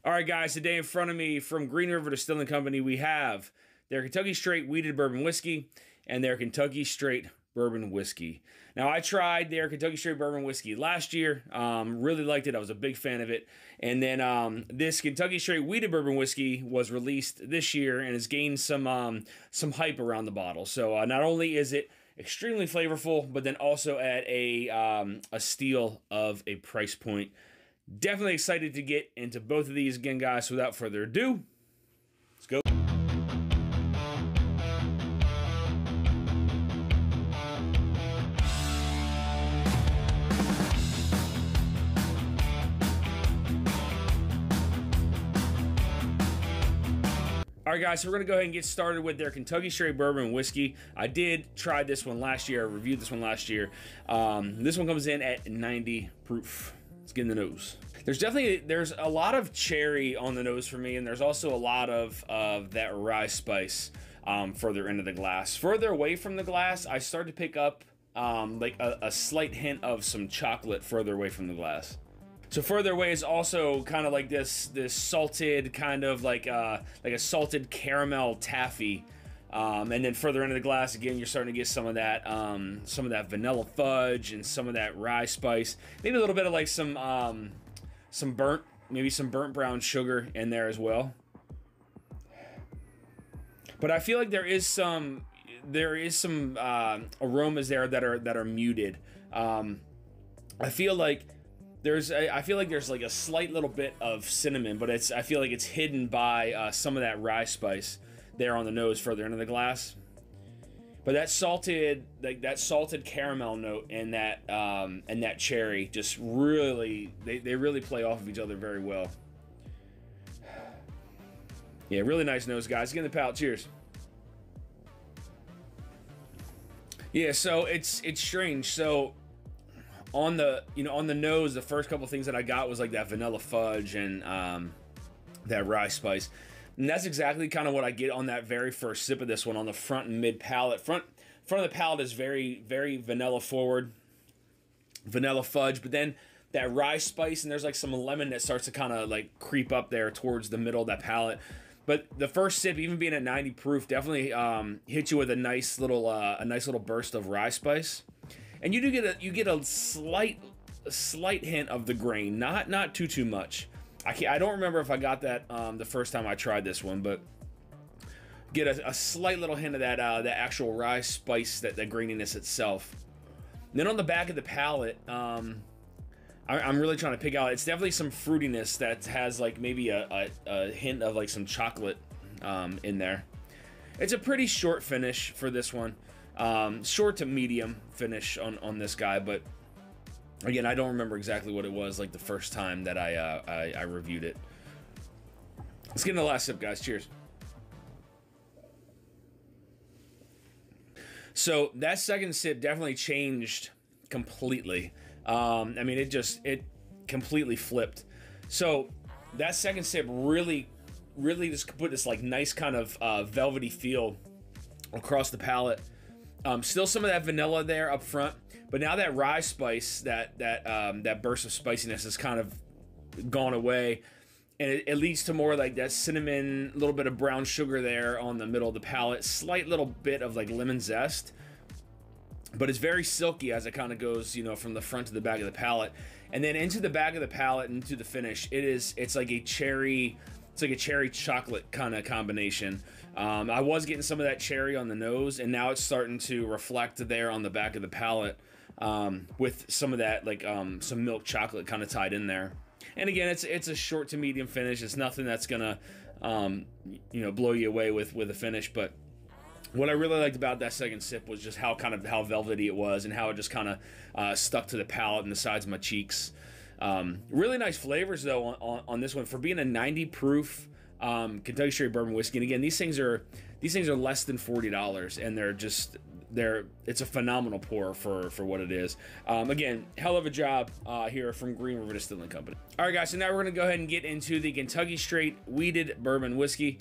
All right, guys, today in front of me from Green River Distilling Company, we have their Kentucky Straight Wheated Bourbon Whiskey and their Kentucky Straight Bourbon Whiskey. Now, I tried their Kentucky Straight Bourbon Whiskey last year. Really liked it. I was a big fan of it. And then this Kentucky Straight Wheated Bourbon Whiskey was released this year and has gained some hype around the bottle. So not only is it extremely flavorful, but then also at a steal of a price point. Definitely excited to get into both of these again, guys. So without further ado, let's go. All right, guys, so we're going to go ahead and get started with their Kentucky Straight Bourbon Whiskey. I did try this one last year. I reviewed this one last year. This one comes in at 90 proof. Let's get in the nose. There's a lot of cherry on the nose for me, and there's also a lot of that rye spice further into the glass. Further away from the glass, I start to pick up like a slight hint of some chocolate further away from the glass. So further away is also kind of like this salted kind of like a salted caramel taffy. And then further into the glass, again, you're starting to get some of that vanilla fudge and some of that rye spice. Maybe a little bit of like some burnt brown sugar in there as well. But I feel like there is some aromas there that are muted. I feel like there's like a slight little bit of cinnamon, but I feel like it's hidden by some of that rye spice there on the nose further into the glass. But that salted caramel note and that cherry just really they really play off of each other very well. Yeah, really nice nose, guys. Get in the palate. Cheers. Yeah, so it's strange. So on the nose, the first couple things that I got was like that vanilla fudge and that rye spice. And that's exactly kind of what I get on that very first sip of this one on the front and mid palate. Front of the palate is very, very vanilla forward, vanilla fudge, but then that rye spice and there's like some lemon that starts to kind of like creep up there towards the middle of that palate. But the first sip, even being at 90 proof, definitely hits you with a nice little burst of rye spice, and you get a slight hint of the grain, not too much. I don't remember if I got that the first time I tried this one, but get a slight little hint of that actual rye spice, that graininess itself. And then on the back of the palate, I'm really trying to pick out. It's definitely some fruitiness that has like maybe a hint of like some chocolate in there. It's a pretty short finish for this one, short to medium finish on this guy, but again, I don't remember exactly what it was like the first time that I reviewed it. Let's get into the last sip, guys. Cheers. So that second sip definitely changed completely. I mean, it completely flipped. So that second sip really just put this like nice kind of velvety feel across the palate. Still some of that vanilla there up front, but now that rye spice, that burst of spiciness has kind of gone away, and it leads to more like that cinnamon, a little bit of brown sugar there on the middle of the palate, slight little bit of like lemon zest, but it's very silky as it kind of goes, from the front to the back of the palate, and then into the back of the palate and into the finish. It's like a cherry. It's like a cherry chocolate kind of combination. I was getting some of that cherry on the nose, and now it's starting to reflect there on the back of the palate with some of that like some milk chocolate kind of tied in there. And again, it's a short to medium finish. It's nothing that's gonna blow you away with a finish. But what I really liked about that second sip was just how velvety it was and how it just kind of stuck to the palate and the sides of my cheeks. Really nice flavors though on this one for being a 90 proof Kentucky Straight Bourbon Whiskey. And again, these things are less than $40, and it's a phenomenal pour for what it is. Again, hell of a job here from Green River Distilling Company. All right, guys, so now we're gonna go ahead and get into the Kentucky Straight Wheated Bourbon Whiskey.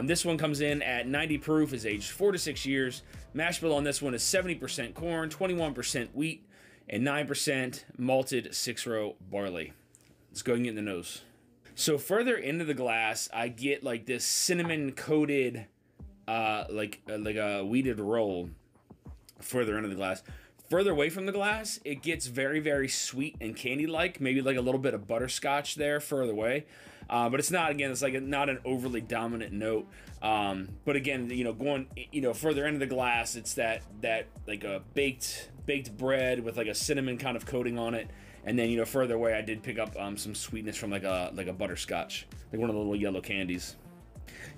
This one comes in at 90 proof, is aged 4 to 6 years. Mash bill on this one is 70% corn, 21% wheat, and 9% malted 6-row barley. Let's go ahead and get in the nose. So further into the glass, I get like this cinnamon coated, like a weeded roll. Further into the glass, further away from the glass, it gets very, very sweet and candy-like. Maybe like a little bit of butterscotch there further away, but it's not. Again, it's like not an overly dominant note. But again, going further into the glass, it's that like a baked bread with like a cinnamon kind of coating on it. And then further away, I did pick up some sweetness from like a butterscotch, like one of the little yellow candies.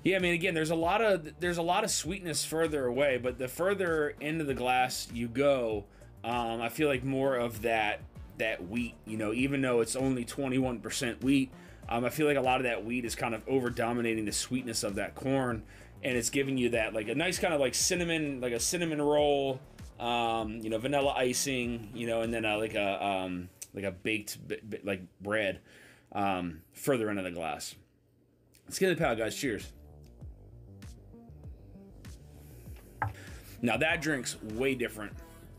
Yeah, I mean, again, there's a lot of sweetness further away, but the further into the glass you go, I feel like more of that wheat. Even though it's only 21% wheat, I feel like a lot of that wheat is kind of over dominating the sweetness of that corn, and it's giving you that like a nice kind of like cinnamon, like a cinnamon roll, vanilla icing, and then like a baked like bread, further into the glass. Let's get to the palate, guys. Cheers. Now that drink's way different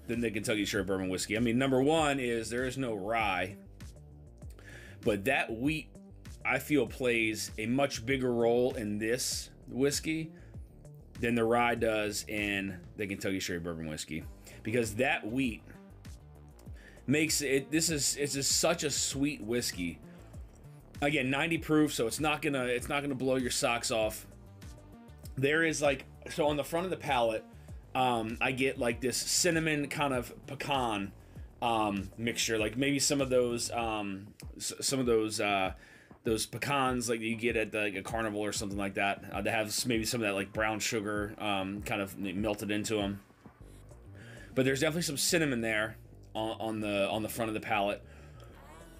than the Kentucky Straight Bourbon Whiskey. I mean, number one is there is no rye, but that wheat, I feel, plays a much bigger role in this whiskey than the rye does in the Kentucky Straight Bourbon Whiskey, because that wheat makes it. It's just such a sweet whiskey. Again, 90 proof, so it's not gonna blow your socks off. There is like, so on the front of the palate, I get like this cinnamon kind of pecan mixture, like maybe some of those those pecans like you get at like a carnival or something like that. They have maybe some of that like brown sugar kind of melted into them. But there's definitely some cinnamon there on the front of the palate.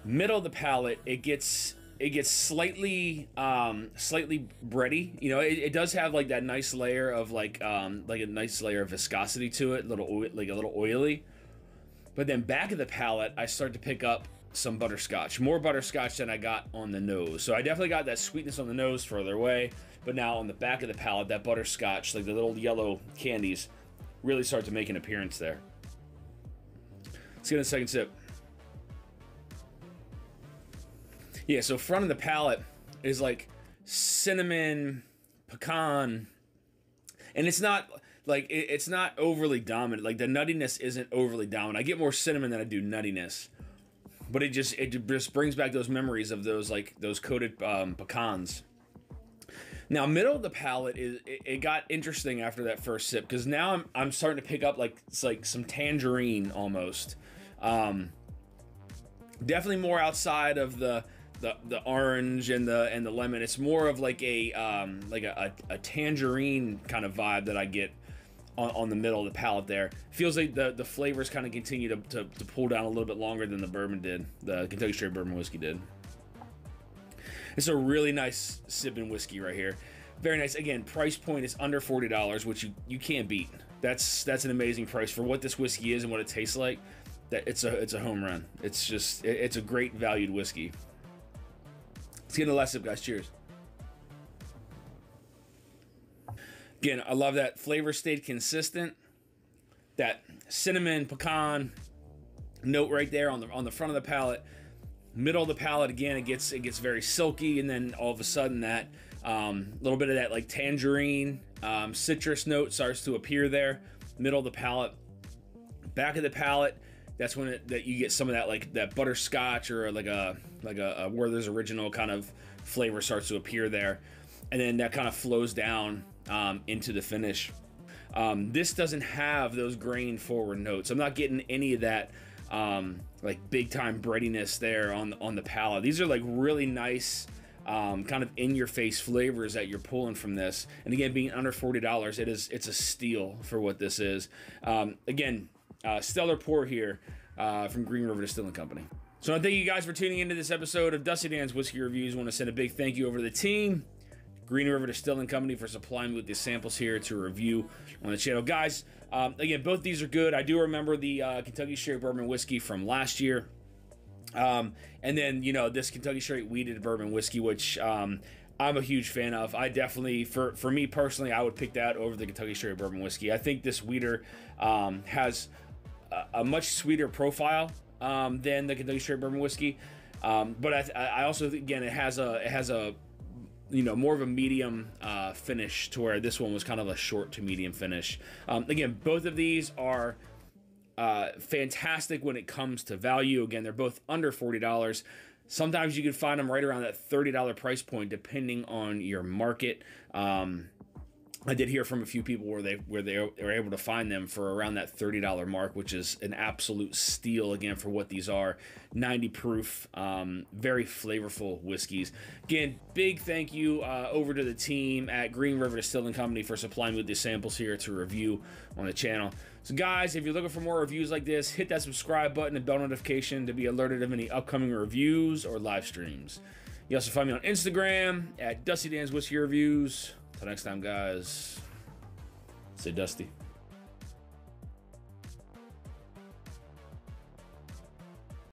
Middle of the palate, it gets slightly bready. It does have like that nice layer of like a nice layer of viscosity to it, a little oily. But then back of the palate, I start to pick up some butterscotch, more butterscotch than I got on the nose. So I definitely got that sweetness on the nose further away, but now on the back of the palate, that butterscotch, like the little yellow candies, really start to make an appearance there. Let's get a second sip. Yeah, so front of the palate is like cinnamon, pecan, and it's not like it's not overly dominant. Like the nuttiness isn't overly dominant. I get more cinnamon than I do nuttiness, but it just brings back those memories of those coated pecans. Now, middle of the palate it got interesting after that first sip, because now I'm starting to pick up like some tangerine almost. Definitely more outside of the orange and the lemon. It's more of like a tangerine kind of vibe that I get on the middle of the palate there. Feels like the flavors kind of continue to pull down a little bit longer than the bourbon did, the Kentucky Straight Bourbon Whiskey did. It's a really nice sipping whiskey right here. Very nice. Again, price point is under $40, which you can't beat. That's an amazing price for what this whiskey is and what it tastes like. That it's a home run. It's a great valued whiskey. Let's get into the last sip, guys. Cheers. Again, I love that flavor stayed consistent. That cinnamon pecan note right there on the front of the palate. Middle of the palate, again, it gets very silky, and then all of a sudden that little bit of that like tangerine citrus note starts to appear there. Middle of the palate, back of the palate. That's when that you get some of that like that butterscotch or like a Werther's Original kind of flavor starts to appear there, and then that kind of flows down into the finish. This doesn't have those grain forward notes. I'm not getting any of that like big time breadiness there on the palate. These are like really nice kind of in your face flavors that you're pulling from this. And again, being under $40, it's a steal for what this is. Again, stellar pour here from Green River Distilling Company. So I thank you guys for tuning into this episode of Dusty Dan's Whiskey Reviews. I want to send a big thank you over to the team, Green River Distilling Company, for supplying me with the samples here to review on the channel. Guys, again, both these are good. I do remember the Kentucky Straight Bourbon Whiskey from last year. And then, this Kentucky Straight Wheated Bourbon Whiskey, which I'm a huge fan of. I definitely, for me personally, I would pick that over the Kentucky Straight Bourbon Whiskey. I think this wheater has a much sweeter profile than the Kentucky Straight Bourbon Whiskey. But I also, again, it has a more of a medium finish, to where this one was kind of a short to medium finish. Again, both of these are fantastic when it comes to value. Again, they're both under $40. Sometimes you can find them right around that $30 price point, depending on your market. I did hear from a few people where they were able to find them for around that $30 mark, which is an absolute steal, again, for what these are. 90 proof, very flavorful whiskeys. Again, big thank you over to the team at Green River Distilling Company for supplying me with these samples here to review on the channel. So guys, if you're looking for more reviews like this, hit that subscribe button and bell notification to be alerted of any upcoming reviews or live streams. You also find me on Instagram at Dusty Dan's Whiskey Reviews. Till next time, guys, stay dusty.